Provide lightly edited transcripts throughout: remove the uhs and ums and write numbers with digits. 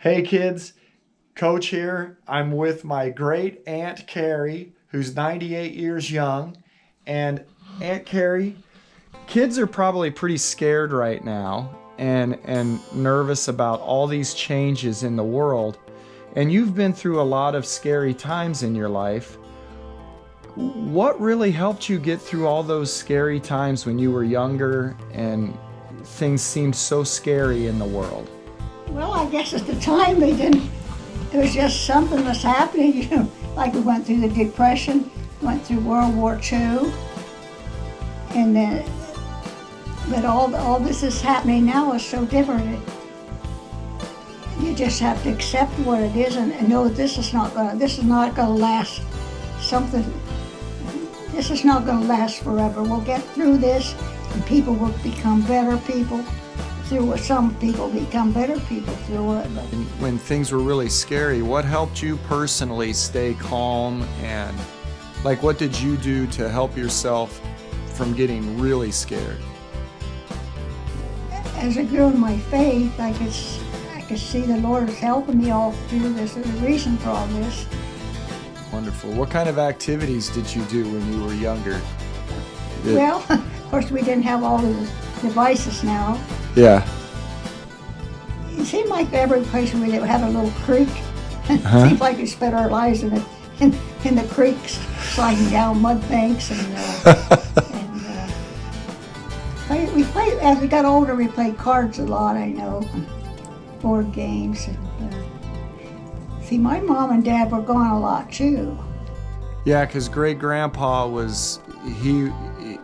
Hey kids, Coach here. I'm with my great Aunt Carrie, who's 98 years young. And Aunt Carrie, kids are probably pretty scared right now and nervous about all these changes in the world. And you've been through a lot of scary times in your life. What really helped you get through all those scary times when you were younger and things seemed so scary in the world? Well, I guess at the time it was just something was happening, like we went through the Depression, went through World War II, and then, but all this is happening now is so different. You just have to accept what it is and know this is not gonna last. This is not gonna last forever. We'll get through this, and people will become better people. Some people become better people through it. But When things were really scary, what helped you personally stay calm, and what did you do to help yourself from getting really scared? as I grew in my faith, I could see the Lord is helping me all through this. There's a reason for all this. Wonderful. What kind of activities did you do when you were younger? Well, of course, we didn't have all these devices now. Yeah. It seemed like every place we did had a little creek. It seemed like we spent our lives in the creeks, sliding down mud banks, we played. As we got older, we played cards a lot. I know, board games. See, my mom and dad were gone a lot too. Yeah, because great grandpa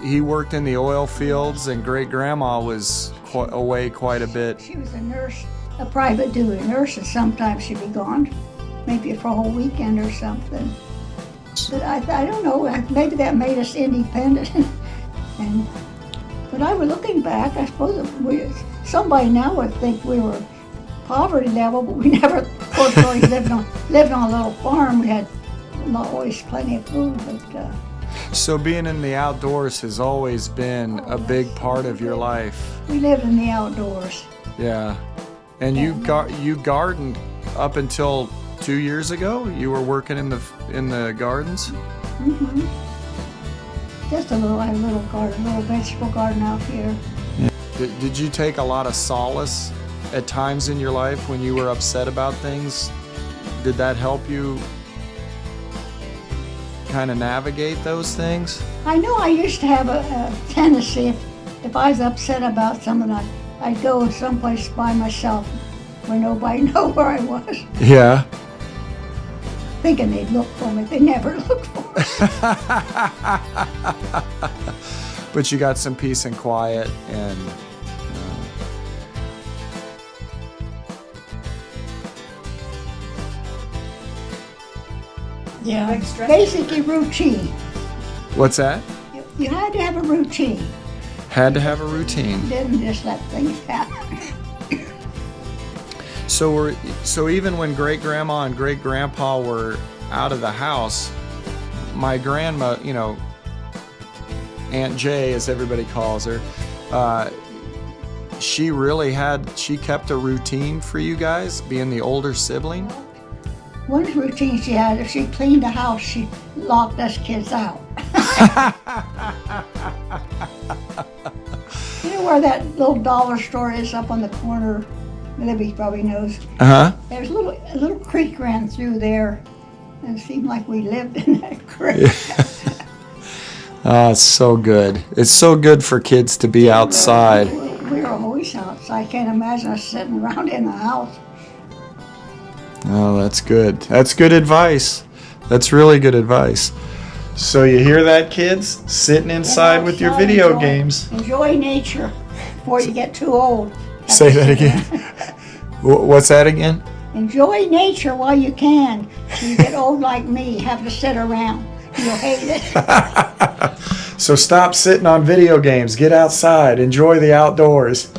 he worked in the oil fields, and great grandma was away quite a bit. She was a nurse, a private duty nurse, and sometimes she'd be gone, maybe for a whole weekend or something. But I don't know, maybe that made us independent. But I was looking back, I suppose somebody now would think we were poverty level, but we never, of course, always lived on a little farm. We had not always plenty of food, but. So being in the outdoors has always been a big part of your life. We lived in the outdoors. Yeah. And you gardened up until 2 years ago? You were working in the gardens? Mm-hmm. Just I had a little garden, a little vegetable garden out here. Yeah. Did you take a lot of solace at times in your life when you were upset about things? Did that help you kind of navigate those things? I know I used to have a tendency, if I was upset about something, I'd go someplace by myself where nobody knew where I was. Yeah. Thinking they'd look for me. They never looked for me. But you got some peace and quiet, and yeah, basically routine. What's that? You had to have a routine. Had to have a routine. You didn't just let things happen. So even when great grandma and great grandpa were out of the house, my grandma, Aunt Jay, as everybody calls her, she kept a routine for you guys, being the older sibling. One routine she had, if she cleaned the house, she locked us kids out. You know where that little dollar store is up on the corner? Libby probably knows. There's a little creek ran through there, and it seemed like we lived in that creek. Oh, it's so good. It's so good for kids to be outside. We were always outside. I can't imagine us sitting around in the house. Oh, that's good. That's good advice. That's really good advice. So you hear that, kids? Sitting inside with your video games. Enjoy nature before you get too old. Say that again. What's that again? Enjoy nature while you can. When you get old like me, have to sit around. You'll hate it. So stop sitting on video games. Get outside. Enjoy the outdoors.